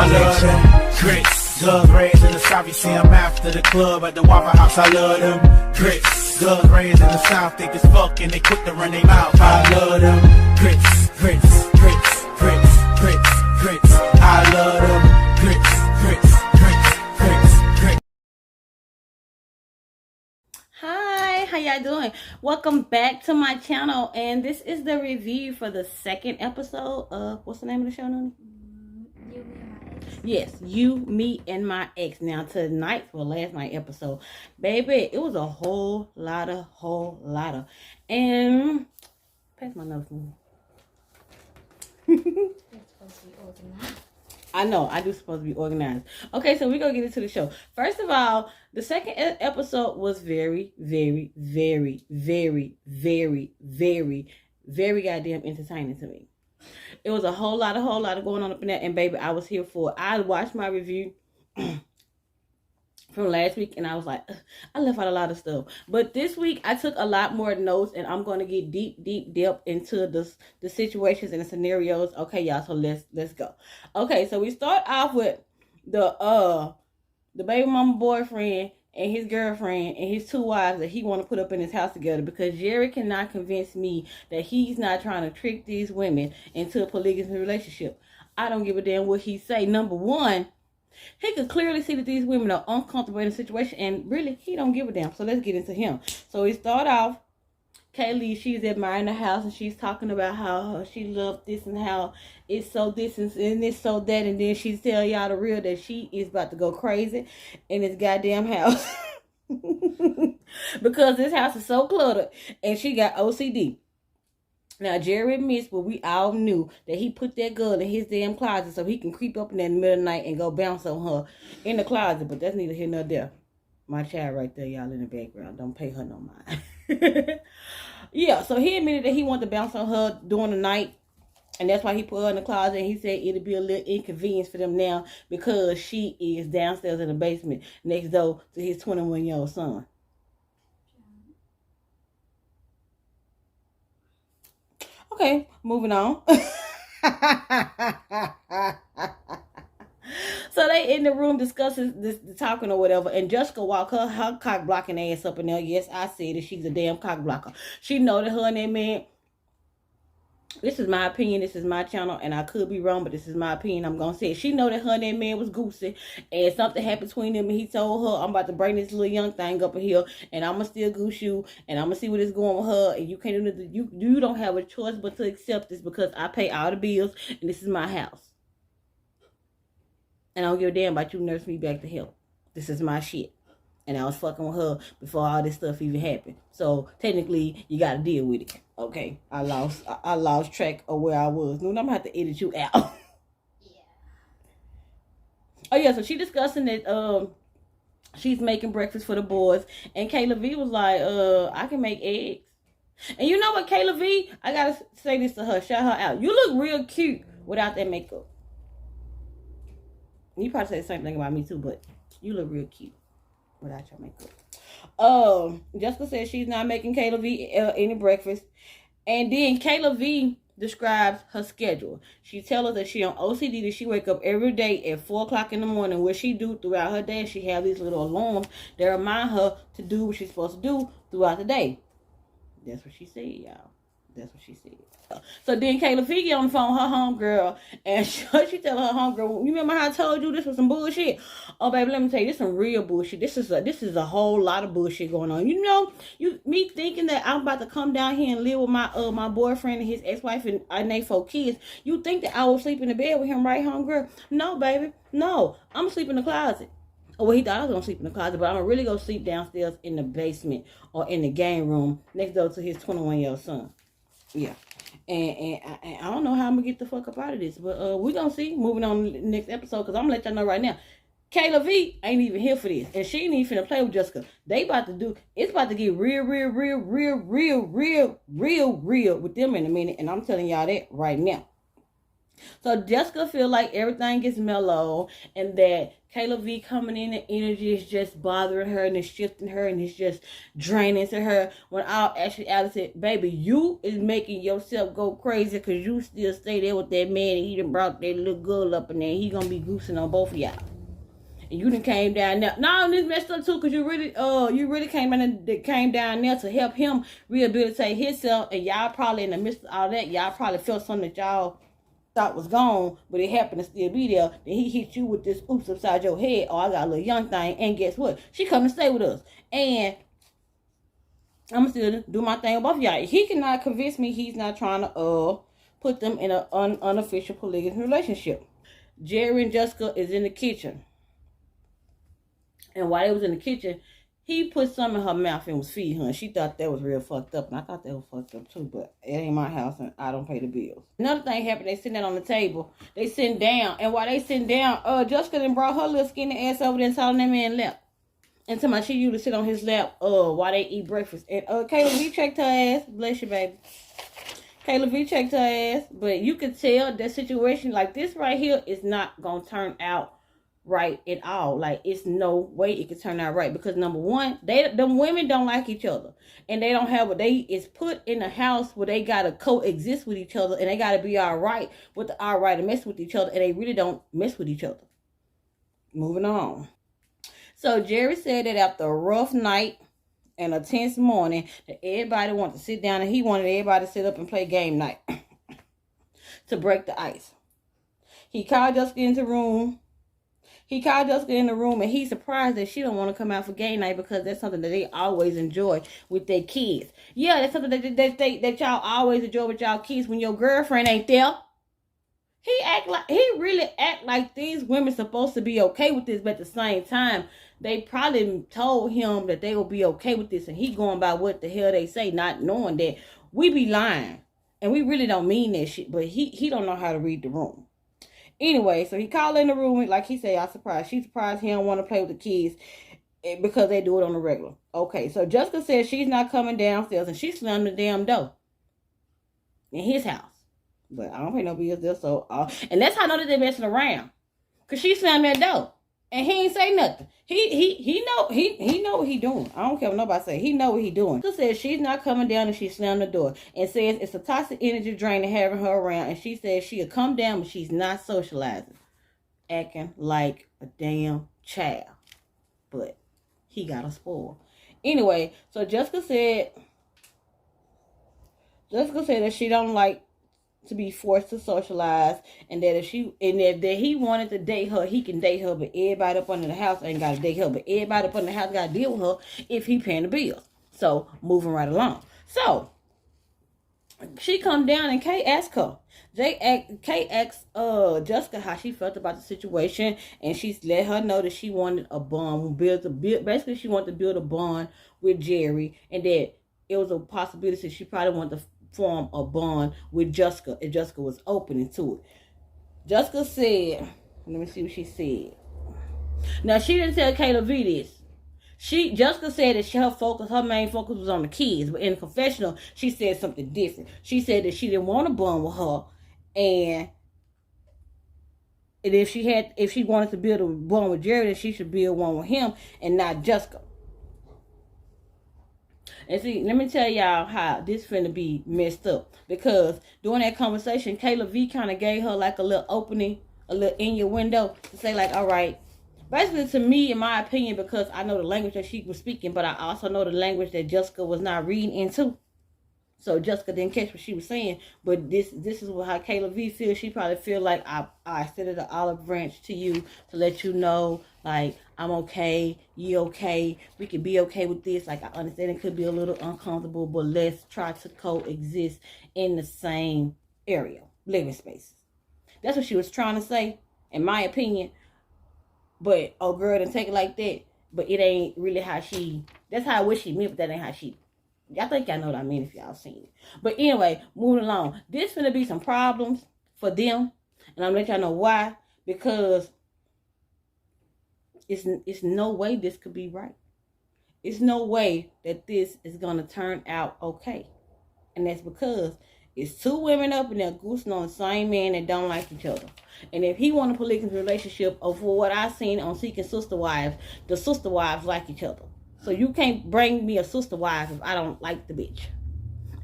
I love them grits. Guns raised in the South, you see them after the club at the Waffle House. I love them grits. Guns raised in the South, think it's fuck and they quick to run their mouth. I love them grits, grits, grits, grits, grits, grits. I love them grits, grits, grits, grits, grits. Hi, how y'all doing? Welcome back to my channel, and this is the review for the second episode of, what's the name of the show, Noni? Yes, You, Me, and My Ex. Now, last night episode, baby, it was a whole lot of, and, pass my notes, man. I know, I do supposed to be organized. Okay, so we're going to get into the show. First of all, the second episode was very, very, very, very, very, very, very goddamn entertaining to me. It was a whole lot of going on up in there. And baby, I was here for it. I watched my review from last week and I was like, I left out a lot of stuff. But this week, I took a lot more notes and I'm going to get deep into the situations and the scenarios. Okay, y'all, so let's go. Okay, so we start off with the baby mama boyfriend and his girlfriend and his two wives that he want to put up in his house together, because Jerry cannot convince me that he's not trying to trick these women into a polygamous relationship. I don't give a damn what he say. Number one, he could clearly see that these women are uncomfortable in the situation, and really, he don't give a damn. So let's get into him. So we start off, Kaylee, she's admiring the house, and she's talking about how she loved this and how it's so this and it's so that, and then she's telling y'all the real that she is about to go crazy in this goddamn house because this house is so cluttered, and she got OCD. Now, Jerry admits, but we all knew that he put that gun in his damn closet so he can creep up in there in the middle of the night and go bounce on her in the closet, but that's neither here nor there. My child right there, y'all, in the background. Don't pay her no mind. Yeah, so he admitted that he wanted to bounce on her during the night, and that's why he put her in the closet, and he said it'll be a little inconvenience for them now because she is downstairs in the basement next door to his 21-year-old son. Okay, moving on. So they in the room discussing this, talking or whatever, and Jessica walk her cock blocking ass up in there. Yes, I said that she's a damn cock blocker. She know that her and that man, this is my opinion, this is my channel, and I could be wrong, but this is my opinion, I'm gonna say it. She know that her and that man was goosey, and something happened between them, and he told her, I'm about to bring this little young thing up in here, and I'm gonna still goose you, and I'm gonna see what is going with her, and you can't do you don't have a choice but to accept this because I pay all the bills, and this is my house. And I don't give a damn about you nurse me back to health. This is my shit. And I was fucking with her before all this stuff even happened. So technically, you gotta deal with it. Okay, I lost track of where I was. No, I'm gonna have to edit you out. Yeah. Oh yeah, so she discussing that she's making breakfast for the boys, and Kayla V was like, I can make eggs. And you know what, Kayla V, I gotta say this to her, shout her out. You look real cute without that makeup. You probably say the same thing about me too, but you look real cute without your makeup. Jessica says she's not making Kayla V any breakfast. And then Kayla V describes her schedule. She tells us that she on OCD, that she wake up every day at 4 o'clock in the morning. What she do throughout her day, she have these little alarms that remind her to do what she's supposed to do throughout the day. That's what she said, y'all. That's what she said. So then Kayla V get on the phone, her homegirl, and she tell her homegirl, you remember how I told you this was some bullshit? Oh, baby, let me tell you, this is some real bullshit. This is a whole lot of bullshit going on. You know, me thinking that I'm about to come down here and live with my boyfriend and his ex-wife and they 4 kids. You think that I will sleep in the bed with him, right, homegirl? No, baby, no. I'm gonna sleep in the closet. Oh, well, he thought I was gonna sleep in the closet, but I'm gonna really go sleep downstairs in the basement or in the game room next door to his 21-year-old son. Yeah. And I don't know how I'm going to get the fuck up out of this. But we're going to see. Moving on to the next episode. Because I'm going to let y'all know right now. Kayla V ain't even here for this. And she ain't even finna play with Jessica. It's about to get real with them in a minute. And I'm telling y'all that right now. So Jessica feel like everything gets mellow and that Kayla V coming in, the energy is just bothering her and it's shifting her and it's just draining to her. When I'll actually Alice said, baby, you is making yourself go crazy because you still stay there with that man and he done brought that little girl up in there. He gonna be goosing on both of y'all. And you done came down there. No, this messed up too, because you really came down there to help him rehabilitate himself, and y'all probably in the midst of all that, y'all probably felt something that y'all thought was gone, but it happened to still be there. Then he hit you with this oops upside your head. Oh, I got a little young thing, and guess what? She come to stay with us, and I'm still do my thing with both of y'all. He cannot convince me he's not trying to put them in an unofficial polygamous relationship. Jerry and Jessica is in the kitchen. And while they was in the kitchen, he put some in her mouth and was feeding her. And she thought that was real fucked up. And I thought that was fucked up too. But it ain't my house and I don't pay the bills. Another thing happened. They sitting down on the table. They sitting down. And while they sitting down, Jessica then brought her little skinny ass over there and sat on that man's lap. And somebody she used to sit on his lap while they eat breakfast. And Kayla V checked her ass. Bless you, baby. Kayla V checked her ass. But you could tell that situation like this right here is not going to turn out right at all. Like, it's no way it could turn out right, because number one, them women don't like each other, and they don't have what they is put in a house where they gotta coexist with each other, and they gotta be all right with the all right and mess with each other, and they really don't mess with each other. Moving on. So Jerry said that after a rough night and a tense morning, that everybody wanted to sit down, and he wanted everybody to sit up and play game night to break the ice. He called Jessica into the room. And he's surprised that she don't want to come out for game night, because that's something that they always enjoy with their kids. Yeah, that's something that y'all always enjoy with y'all kids when your girlfriend ain't there. He really act like these women supposed to be okay with this, but at the same time, they probably told him that they will be okay with this, and he going by what the hell they say, not knowing that we be lying, and we really don't mean that shit, but he don't know how to read the room. Anyway, so he called in the room, like he said, she's surprised he don't want to play with the kids because they do it on the regular. Okay, so Jessica says she's not coming downstairs, and she slammed the damn door in his house. But I don't pay no bills there, so and that's how I know that they're messing around, because she slammed that door and he ain't say nothing. He know what he doing. I don't care what nobody say. He know what he doing. She says she's not coming down, and she slammed the door and says it's a toxic energy drain to having her around, and she says she'll come down, but she's not socializing, acting like a damn child. But he got her spoiled. Anyway, so Jessica said that she don't like to be forced to socialize, and that if he wanted to date her, he can date her, but everybody up under the house ain't gotta date her, but everybody up under the house gotta deal with her if he paying the bills. So moving right along. So she come down, and Kay asked her. Kay asked Jessica how she felt about the situation, and she let her know that she wanted a bond, basically she wanted to build a bond with Jerry, and that it was a possibility that she probably wanted to form a bond with Jessica if Jessica was open to it. Jessica said, let me see what she said. Now, she didn't tell Kayla V this. Jessica said that her main focus was on the kids, but in the confessional, she said something different. She said that she didn't want to bond with her, and if she wanted to build a bond with Jerry, then she should build one with him and not Jessica. And see, let me tell y'all how this finna be messed up. Because during that conversation, Kayla V kind of gave her like a little opening, a little innuendo to say like, all right. Basically, to me, in my opinion, because I know the language that she was speaking, but I also know the language that Jessica was not reading into. So Jessica didn't catch what she was saying. But this is how Kayla V feels. She probably feel like I extended an olive branch to you to let you know, like, I'm okay, you okay, we can be okay with this. Like, I understand it could be a little uncomfortable, but let's try to coexist in the same area, living spaces. That's what she was trying to say, in my opinion. But, oh girl, didn't take it like that. But it ain't really how that's how I wish she meant, but that ain't how I think y'all know what I mean if y'all seen it. But anyway, moving along. This finna be some problems for them. And I'm gonna let y'all know why. Because it's no way this could be right. It's no way that this is gonna turn out okay. And that's because It's two women up in there goosing on the same man that don't like each other. And if he want a polygamous relationship, or for what I've seen on Seeking Sister Wives, the sister wives like each other. So you can't bring me a sister wife if I don't like the bitch.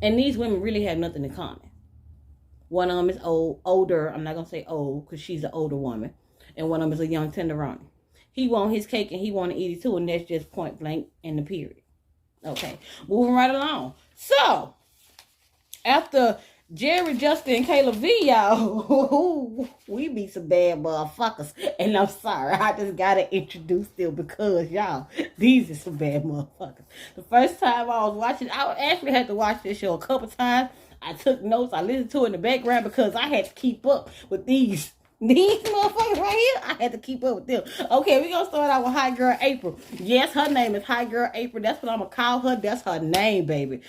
And these women really have nothing in common. One of them is older. I'm not going to say old because she's an older woman. And one of them is a young tenderoni. He want his cake and he want to eat it too. And that's just point blank in the period. Okay. Moving right along. So, after Jerry, Justin, and Kayla V, y'all, we be some bad motherfuckers. And I'm sorry, I just gotta introduce them because, y'all, these are some bad motherfuckers. The first time I was watching, I actually had to watch this show a couple times. I took notes, I listened to it in the background because I had to keep up with these motherfuckers right here. I had to keep up with them. Okay, we're gonna start out with Hot Girl April. Yes, her name is Hot Girl April. That's what I'm gonna call her. That's her name, baby.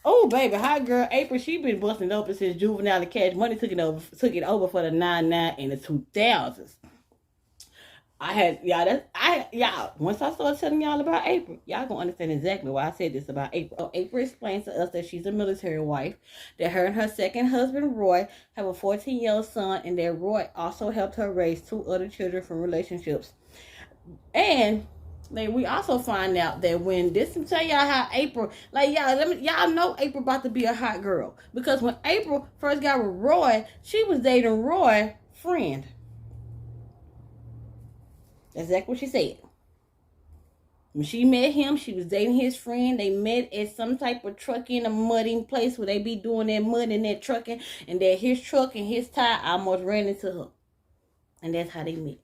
Oh, baby, Hot Girl April, she been busting open since Juvenile and Cash Money took it over for the 99 and the 2000s. Once I started telling y'all about April, y'all gonna understand exactly why I said this about April. April explains to us that she's a military wife, that her and her second husband, Roy, have a 14-year-old son, and that Roy also helped her raise 2 other children from relationships. And we also find out that when this will tell y'all how April, y'all know April about to be a hot girl. Because when April first got with Roy, she was dating Roy's friend. That's exactly what she said. When she met him, she was dating his friend. They met at some type of trucking, a mudding place where they be doing that mud and that trucking. And that his truck and his tire almost ran into her. And that's how they met.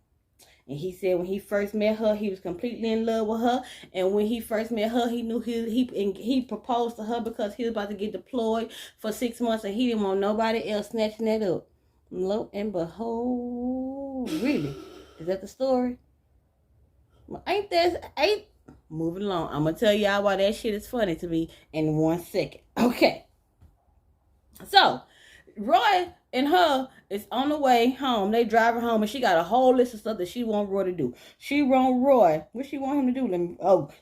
And he said when he first met her, he was completely in love with her. And when he first met her, he knew he proposed to her because he was about to get deployed for 6 months and he didn't want nobody else snatching that up. Lo and behold, really? Is that the story? Well, moving along. I'm going to tell y'all why that shit is funny to me in 1 second. Okay. So, Roy and her is on the way home. They driving home and she got a whole list of stuff that she want Roy to do. She want Roy. What she want him to do?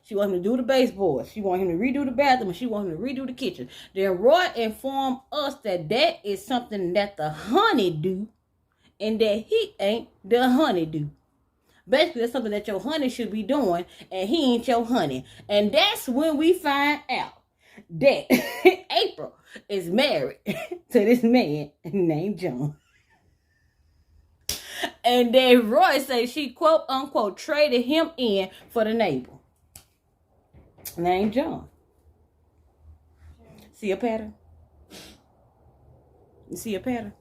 She want him to do the baseboard. She want him to redo the bathroom and she want him to redo the kitchen. Then Roy informed us that is something that the honey do and that he ain't the honey do. Basically, that's something that your honey should be doing and he ain't your honey. And that's when we find out that April is married to this man named John. And then Roy says she quote unquote traded him in for the neighbor named John. See a pattern? You see a pattern?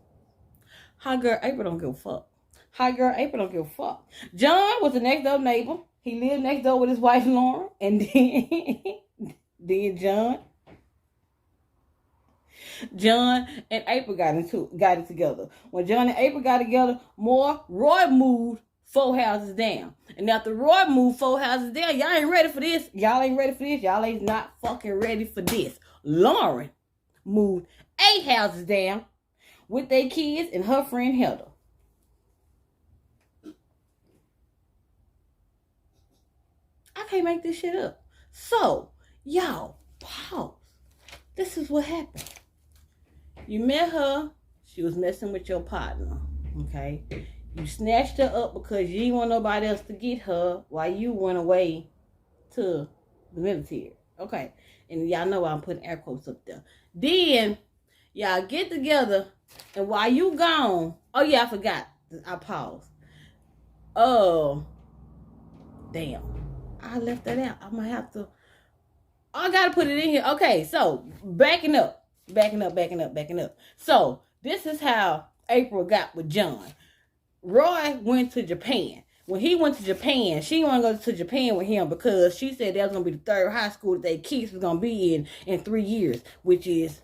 Hot Girl April don't give a fuck. Hot Girl April don't give a fuck. John was the next door neighbor. He lived next door with his wife Lauren. And then John and April got it together. When John and April got together, Roy moved 4 houses down. And after Roy moved 4 houses down, y'all ain't ready for this. Y'all ain't ready for this. Y'all ain't not fucking ready for this. Lauren moved 8 houses down with their kids and her friend Heather. I can't make this shit up. So, y'all, pause. This is what happened. You met her. She was messing with your partner. Okay? You snatched her up because you didn't want nobody else to get her while you went away to the military. Okay? And y'all know I'm putting air quotes up there. Then, y'all get together. And while you gone. Oh, yeah, I forgot. I paused. Oh. Damn. I left that out. I'm going to have to. I got to put it in here. Okay, so backing up. So this is how April got with John. Roy went to Japan. When he went to Japan, she didn't want to go to Japan with him because she said that was going to be the 3rd high school that their kids was going to be in 3 years, which is,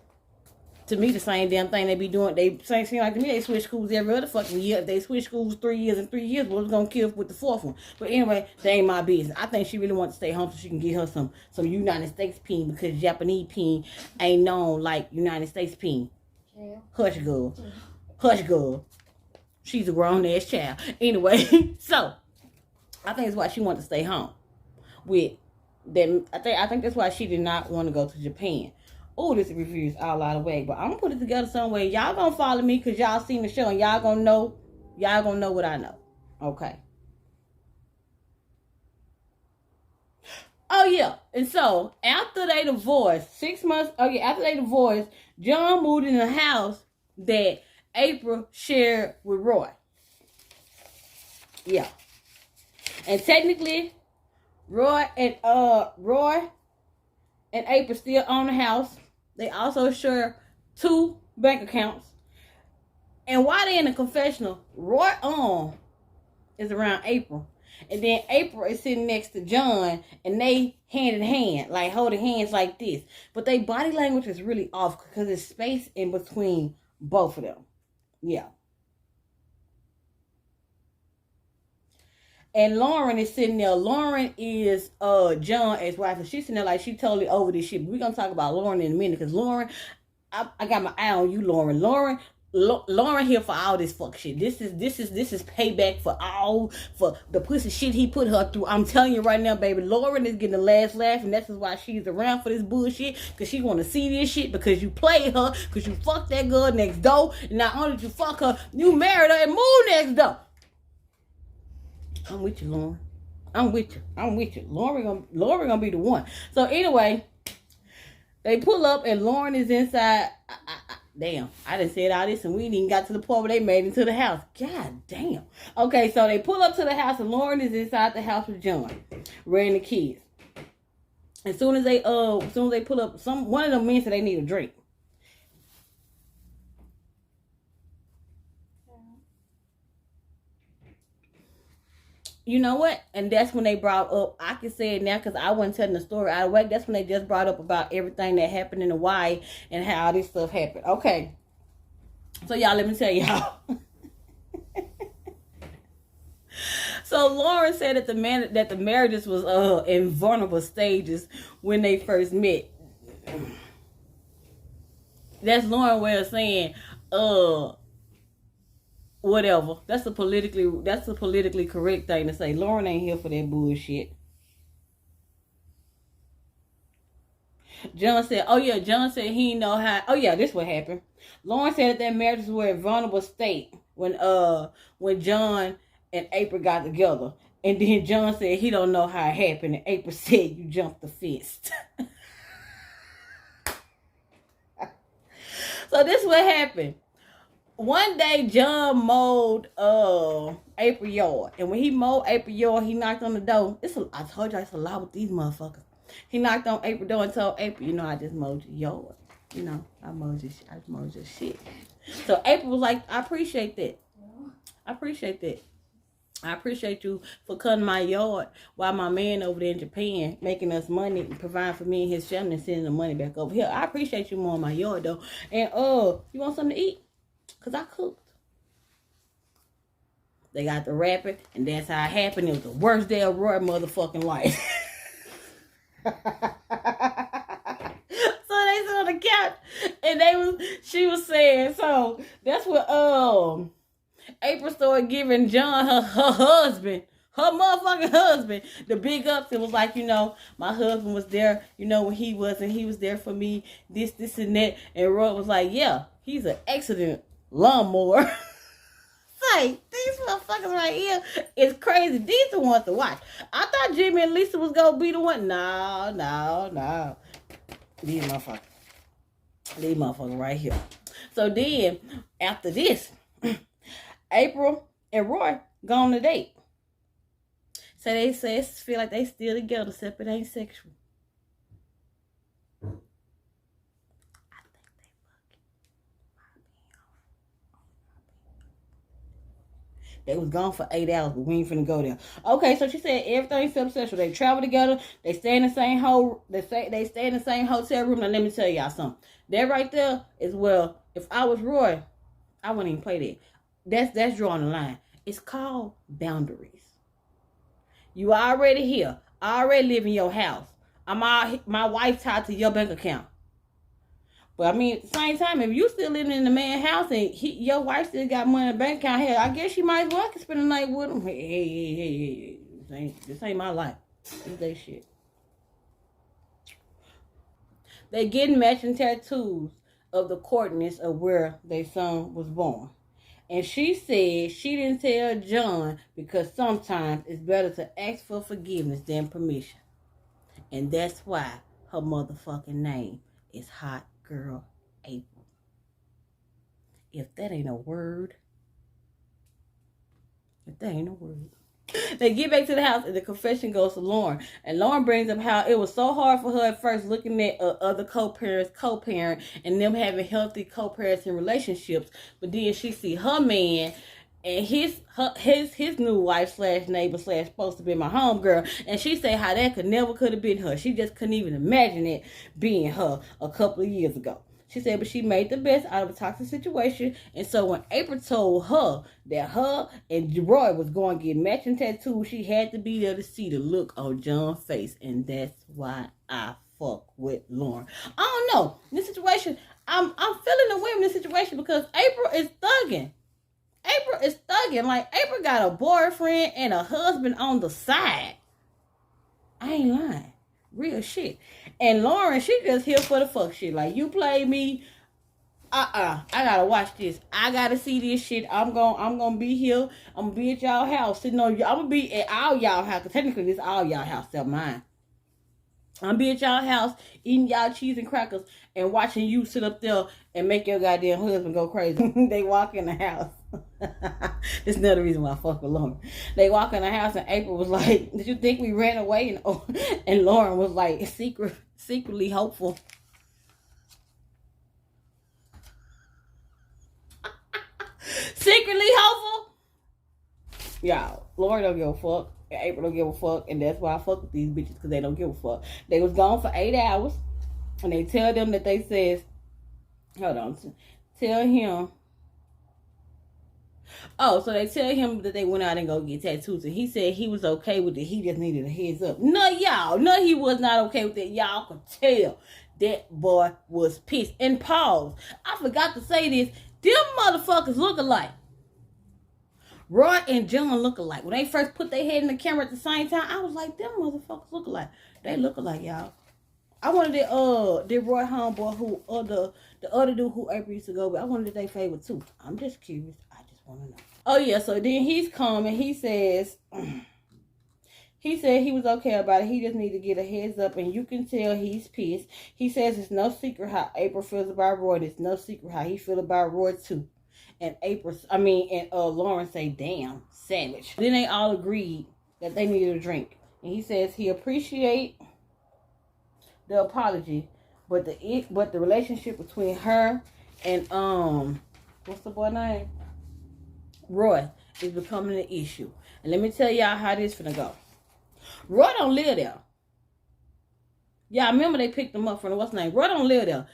to me, the same damn thing they be doing. They seem like to me they switch schools every other fucking year. If they switch schools 3 years and 3 years, what's gonna kill with the 4th one? But anyway, that ain't my business. I think she really wants to stay home so she can get her some United States peen because Japanese peen ain't known like United States peen. Yeah. Hush girl. She's a grown ass child. Anyway, so I think that's why she wanted to stay home with them. I think that's why she did not want to go to Japan. Oh, this review is all out of whack, but I'm gonna put it together some way. Y'all gonna follow me because y'all seen the show and y'all gonna know what I know. Okay. Oh yeah, and so after they divorced, 6 months. After they divorced, John moved in the house that April shared with Roy. Yeah, and technically, Roy and April still own the house. They also share 2 bank accounts. And while they in the confessional, Roy is around April. And then April is sitting next to John, and they hand in hand, like holding hands like this. But their body language is really off because there's space in between both of them. Yeah. And Lauren is sitting there. Lauren is John's ex-wife, and she's sitting there like she totally over this shit. But we're gonna talk about Lauren in a minute, because Lauren, I got my eye on you, Lauren. Lauren here for all this fuck shit. This is payback for the pussy shit he put her through. I'm telling you right now, baby. Lauren is getting the last laugh, and that's why she's around for this bullshit. Because she want to see this shit, because you played her, because you fucked that girl next door. And not only did you fuck her, you married her and moved next door. I'm with you, Lauren. I'm with you. Lauren gonna be the one. So anyway, they pull up and Lauren is inside. Damn, I done said all this and we ain't even got to the point where they made it to the house. God damn. Okay, so they pull up to the house and Lauren is inside the house with John, reading the kids. As soon as they pull up, one of them men said they need a drink. You know what? And that's when they brought up, I can say it now because I wasn't telling the story out of whack. That's when they just brought up about everything that happened in Hawaii and how this stuff happened. Okay. So y'all, let me tell y'all. So Lauren said that the marriages was in vulnerable stages when they first met. That's Lauren's way of saying whatever. That's a politically correct thing to say. Lauren ain't here for that bullshit. John said he didn't know how. Oh yeah, this what happened. Lauren said that marriages were in vulnerable state when John and April got together. And then John said he don't know how it happened. And April said you jumped the fist. So this what happened. One day, John mowed April yard. And when he mowed April yard, he knocked on the door. I told you it's a lot with these motherfuckers. He knocked on April door and told April, I just mowed your yard. I mowed your shit. So April was like, I appreciate that. I appreciate that. I appreciate you for cutting my yard while my man over there in Japan making us money and providing for me and his family and sending the money back over here. I appreciate you mowing my yard, though. And, you want something to eat? Because I cooked. They got the rapping, and that's how it happened. It was the worst day of Roy's motherfucking life. So they sit on the couch, and she was saying, so that's what April started giving John her husband, her motherfucking husband, the big ups. It was like, my husband was there, when he wasn't. He was there for me, this, and that. And Roy was like, yeah, he's an excellent lawnmower. Like, these motherfuckers right here is crazy. These the ones to watch. I thought Jimmy and Lisa was gonna be the one. No. These motherfuckers right here. So then, after this, April and Roy go on a date. So they feel like they still together, except it ain't sexual. They was gone for 8 hours, but we ain't finna go there. Okay, so she said everything's sexual. They travel together. They stay in the same they stay in the same hotel room. Now let me tell y'all something. That right there is, well, if I was Roy, I wouldn't even play that. That's drawing the line. It's called boundaries. You already here. I already live in your house. My wife tied to your bank account. But I mean, at the same time, if you still living in the man's house and your wife still got money in the bank account, hell, I guess you might as well can spend the night with him. Hey. This ain't my life. This their shit. They getting matching tattoos of the coordinates of where their son was born. And she said she didn't tell John because sometimes it's better to ask for forgiveness than permission. And that's why her motherfucking name is Hot Girl April. If that ain't a word, They get back to the house and the confession goes to Lauren. And Lauren brings up how it was so hard for her at first looking at other co-parent, and them having healthy co-parenting relationships. But then she see her man and his new wife slash neighbor slash supposed to be my homegirl. And she say how that could have been her. She just couldn't even imagine it being her a couple of years ago. She said, but she made the best out of a toxic situation. And so when April told her that her and Roy was going to get matching tattoos, she had to be there to see the look on John's face. And that's why I fuck with Lauren. I don't know. In this situation, I'm feeling the way in this situation because April is thugging. Like, April got a boyfriend and a husband on the side. I ain't lying. Real shit. And Lauren, she just here for the fuck shit. Like, you play me. I gotta watch this. I gotta see this shit. I'm gonna be here. I'm gonna be at y'all house. Sitting on, I'm gonna be at all y'all house. Cause technically this all y'all house, except mine. I'm gonna be at y'all house, eating y'all cheese and crackers, and watching you sit up there and make your goddamn husband go crazy. They walk in the house. This is another reason why I fuck with Lauren. They walk in the house and April was like, did you think we ran away? And Lauren was like, secretly hopeful. Secretly hopeful? Y'all, Lauren don't give a fuck. And April don't give a fuck. And that's why I fuck with these bitches, because they don't give a fuck. They was gone for 8 hours. And they tell them that they says, hold on, tell him. Oh, so they tell him that they went out and go get tattoos. And he said he was okay with it. He just needed a heads up. No, y'all. No, he was not okay with it. Y'all could tell that boy was pissed. And pause. I forgot to say this. Them motherfuckers look alike. Roy and John look alike. When they first put their head in the camera at the same time, I was like, them motherfuckers look alike. They look alike, y'all. I wanted that Roy homeboy who the other dude who April used to go with. I wanted their favorite too. I'm just curious. I just want to know. Oh yeah, so then he's coming. He says he was okay about it. He just need to get a heads up, and you can tell he's pissed. He says it's no secret how April feels about Roy. It's no secret how he feel about Roy too. And Lauren say, damn, savage. Then they all agreed that they needed a drink. And he says he appreciate the apology, but the relationship between her and what's the boy name? Roy is becoming an issue. And let me tell y'all how this finna go. Roy don't live there. Y'all remember they picked him up from what's his name? Roy don't live there.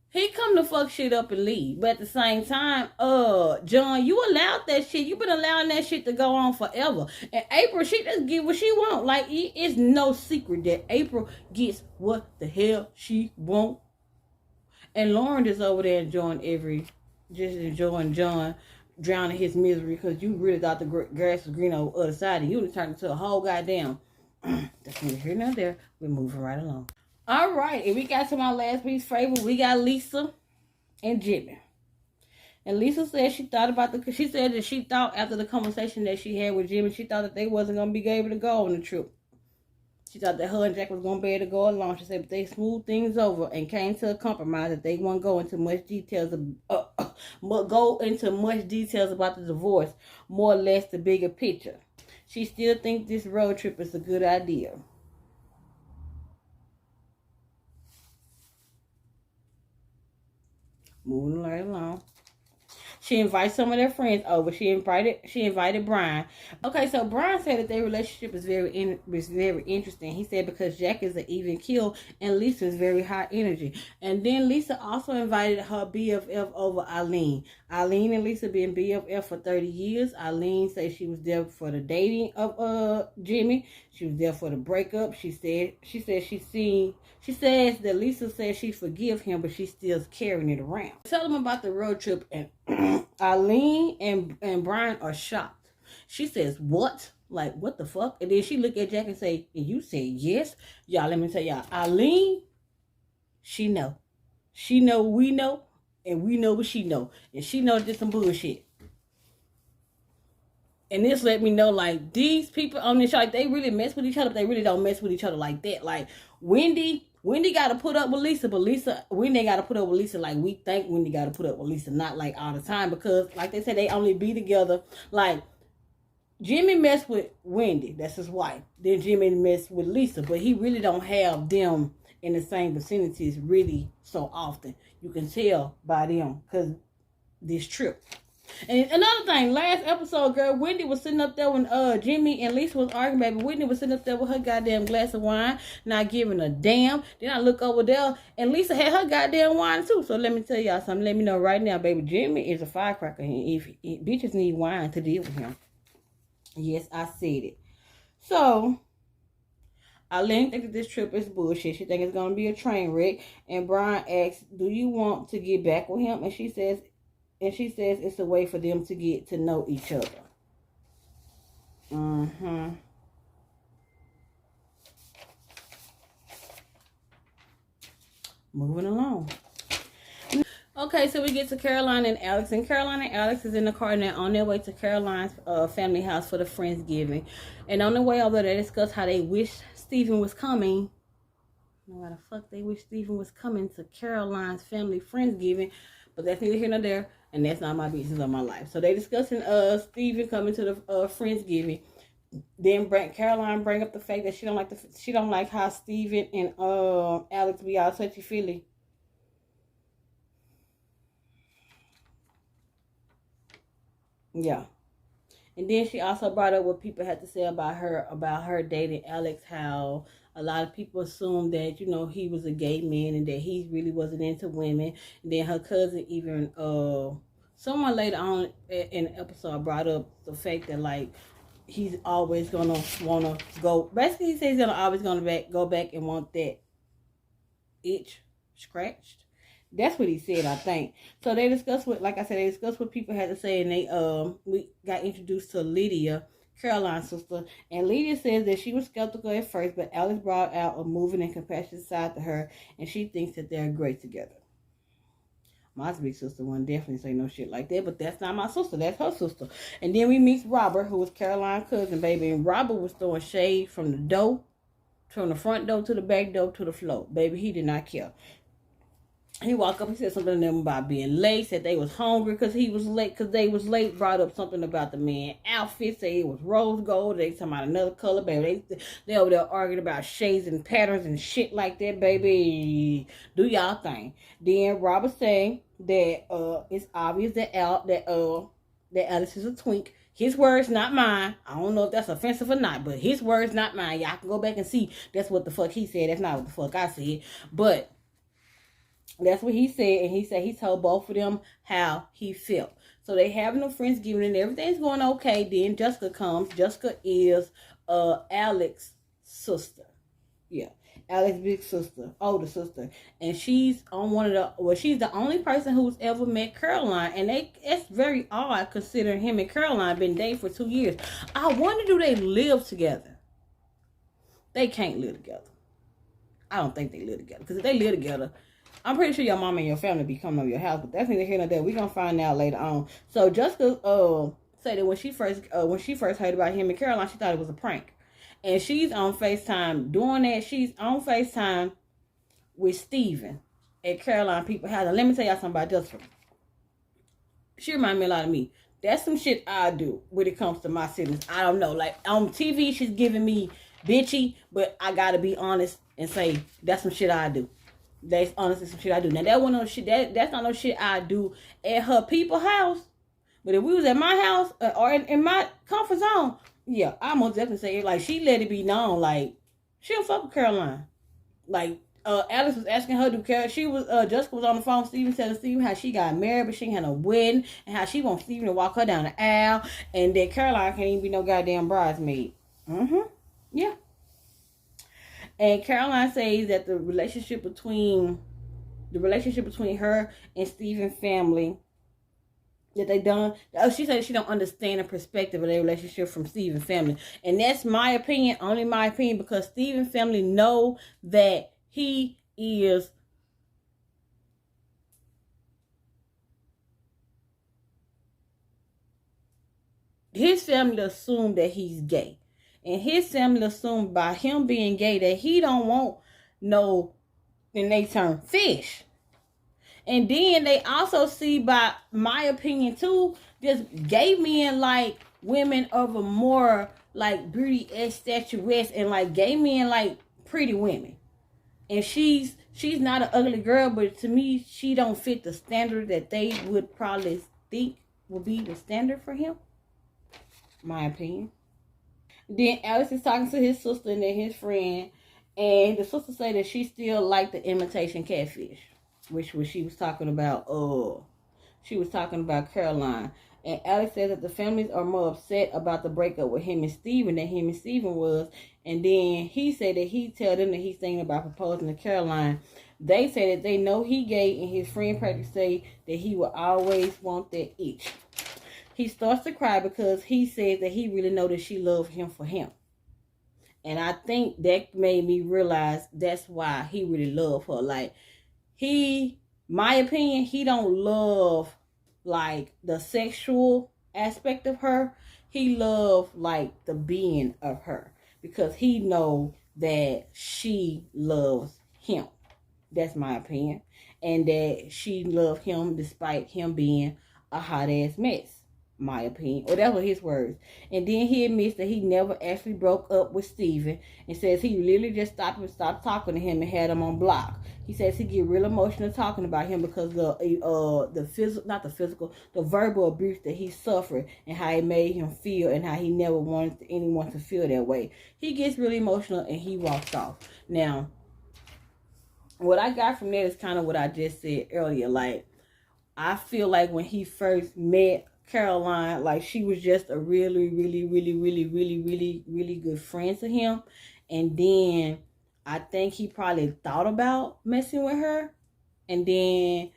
He come to fuck shit up and leave. But at the same time, John, you allowed that shit. You been allowing that shit to go on forever. And April, she just get what she want. Like, it's no secret that April gets what the hell she want. And Lauren is over there enjoying John drowning his misery, because you really thought the grass was green on the other side, and you would turn into a whole goddamn. That's neither here nor there. We're moving right along. All right, and we got to my last week's favorite. We got Lisa and Jimmy. And Lisa said she thought after the conversation that she had with Jimmy, she thought that they wasn't going to be able to go on the trip. She thought that her and Jack was going to be able to go along. She said, but they smoothed things over and came to a compromise that they won't go into much details about the divorce, more or less the bigger picture. She still thinks this road trip is a good idea. Moving right along. She invited some of their friends over. She invited Brian. Okay, so Brian said that their relationship is very interesting. He said because Jack is an even keel and Lisa is very high energy. And then Lisa also invited her BFF over, Eileen. Eileen and Lisa been BFF for 30 years. Eileen said she was there for the dating of Jimmy. She was there for the breakup. She says that Lisa says she forgive him, but she's still carrying it around. Tell them about the road trip, and Eileen and Brian are shocked. She says, what? Like, what the fuck? And then she look at Jack and say, and you said yes? Y'all, let me tell y'all, Eileen, She know. She know what we know, and we know what she know. And she knows this some bullshit. And this let me know, like, these people on this show, like, they really mess with each other, but they really don't mess with each other like that. Like, Wendy got to put up with Lisa, but Wendy got to put up with Lisa like we think Wendy got to put up with Lisa, not like all the time, because, like they said, they only be together. Like, Jimmy messed with Wendy, that's his wife. Then Jimmy messed with Lisa, but he really don't have them in the same vicinities really so often. You can tell by them, because this trip. And another thing, last episode, girl, Wendy was sitting up there when Jimmy and Lisa was arguing, baby. Wendy was sitting up there with her goddamn glass of wine, not giving a damn. Then I look over there, and Lisa had her goddamn wine too. So let me tell y'all something. Let me know right now, baby. Jimmy is a firecracker, and if bitches need wine to deal with him. Yes, I said it. So Eileen thinks that this trip is bullshit. She thinks it's gonna be a train wreck. And Brian asks, "Do you want to get back with him?" And she says it's a way for them to get to know each other. Moving along. Okay, so we get to Caroline and Alex. And Caroline and Alex is in the car now on their way to Caroline's family house for the Friendsgiving. And on the way over there, they discuss how they wish Stephen was coming. No, why the fuck they wish Stephen was coming to Caroline's family Friendsgiving. But that's neither here nor there. And that's not my business of my life. So they discussing Stephen coming to the Friendsgiving. Then Caroline bring up the fact that she don't like how Stephen and Alex be all touchy feely. Yeah. And then she also brought up what people had to say about her dating Alex, how a lot of people assumed that, you know, he was a gay man and that he really wasn't into women. And then her cousin even, someone later on in the episode brought up the fact that, like, he's always going to want to go, basically he says he's always going to go back and want that itch scratched. That's what he said, I think. So they discussed what people had to say, and we got introduced to Lydia, Caroline's sister, and Lydia says that she was skeptical at first, but Alex brought out a moving and compassionate side to her, and she thinks that they're great together. My big sister wouldn't definitely say no shit like that, but that's not my sister. That's her sister. And then we meet Robert, who was Caroline's cousin, baby, and Robert was throwing shade from the front door to the back door to the floor. Baby, he did not care. He walked up, he said something to them about being late, said they was hungry because they was late, brought up something about the man outfit, said it was rose gold, they talking about another color, baby. They over there arguing about shades and patterns and shit like that, baby. Do y'all thing. Then Robert saying that it's obvious that Alice is a twink. His words, not mine. I don't know if that's offensive or not, but his words, not mine. Y'all can go back and see. That's what the fuck he said. That's not what the fuck I said. But that's what he said, and he said he told both of them how he felt. So they having a Friendsgiving, and everything's going okay. Then Jessica comes. Jessica is Alex's sister. Yeah, Alex's big sister, older sister. And she's on she's the only person who's ever met Caroline. And it's very odd considering him and Caroline been dating for 2 years. I wonder, do they live together? They can't live together. I don't think they live together. Because if they live together, I'm pretty sure your mama and your family be coming over your house, but that's neither here nor there. We're gonna find out later on. So Jessica said that when she first heard about him and Caroline, she thought it was a prank. And she's on FaceTime doing that. She's on FaceTime with Steven at Caroline people's house. And let me tell y'all something about Jessica. She reminds me a lot of me. That's some shit I do when it comes to my siblings. I don't know. Like, on TV, she's giving me bitchy, but I gotta be honest and say that's some shit I do. That's honestly some shit I do. Now that one no shit. That's not no shit I do at her people's house. But if we was at my house or in my comfort zone, yeah, I most definitely say it. Like, she let it be known. Like, she don't fuck with Caroline. Like, Alice was asking her to care. Jessica was on the phone. Steven telling Steven how she got married, but she ain't had no wedding, and how she wants Steven to walk her down the aisle, and that Caroline can't even be no goddamn bridesmaid. Yeah. And Caroline says that the relationship between her and Steven's family that they done. She said she don't understand the perspective of their relationship from Steven's family, and that's my opinion, only my opinion, because Steven's family know that he is his family assumed that he's gay. And his family assumed by him being gay that he don't want no, in they term, fish. And then they also see, by my opinion too, just gay men like women of a more like beauty statuesque, and like gay men like pretty women. And she's not an ugly girl, but to me, she don't fit the standard that they would probably think would be the standard for him. My opinion. Then Alex is talking to his sister and then his friend, and the sister say that she still like the imitation catfish, which was she was talking about. She was talking about Caroline, and Alex said that the families are more upset about the breakup with him and Steven than him and Steven was. And then he said that he tell them that he's thinking about proposing to Caroline. They say that they know he gay, and his friend practically say that he will always want that itch. He starts to cry because he says that he really know that she loved him for him. And I think that made me realize that's why he really loved her. Like, my opinion, he don't love like the sexual aspect of her. He love like the being of her, because he know that she loves him. That's my opinion. And that she loved him despite him being a hot ass mess. My opinion, or that was his words. And then he admits that he never actually broke up with Steven, and says he literally just stopped talking to him and had him on block. He says he get real emotional talking about him because the verbal abuse that he suffered and how it made him feel, and how he never wanted anyone to feel that way. He gets really emotional and he walks off. Now, what I got from that is kind of what I just said earlier. Like, I feel like when he first met Caroline, like, she was just a really, really, really, really, really, really, really good friend to him. And then I think he probably thought about messing with her. And then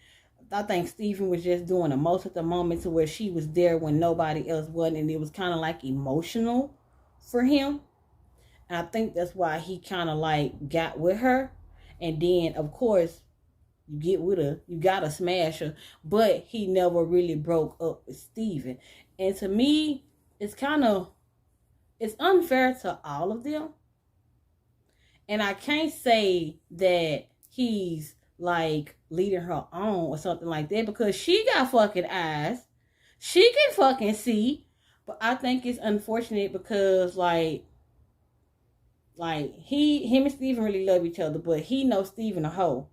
I think Steven was just doing the most at the moment, to where she was there when nobody else wasn't. And it was kind of like emotional for him. And I think that's why he kind of like got with her. And then, of course, you get with her, you gotta smash her. But he never really broke up with Steven. And to me, it's unfair to all of them. And I can't say that he's like leading her on or something like that, because she got fucking eyes. She can fucking see. But I think it's unfortunate because like him and Steven really love each other, but he knows Steven a hoe.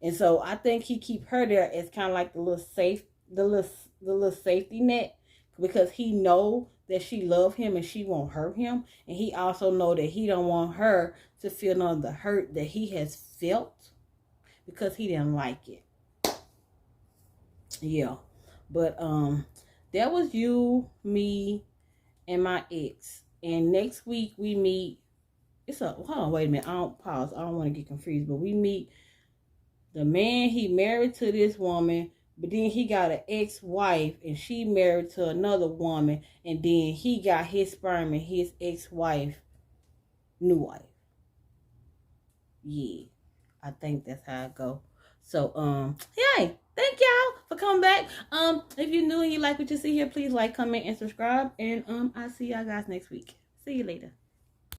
And so I think he keep her there as kind of like the little safety net, because he know that she love him and she won't hurt him. And he also know that he don't want her to feel none of the hurt that he has felt, because he didn't like it. Yeah. But that was you, me, and my ex. And next week we meet. Hold on, wait a minute. I don't want to get confused, but we meet the man. He married to this woman, but then he got an ex-wife, and she married to another woman, and then he got his sperm and his ex-wife, new wife. Yeah, I think that's how it go. So, hey, thank y'all for coming back. If you're new and you like what you see here, please like, comment, and subscribe. And I'll see y'all guys next week. See you later.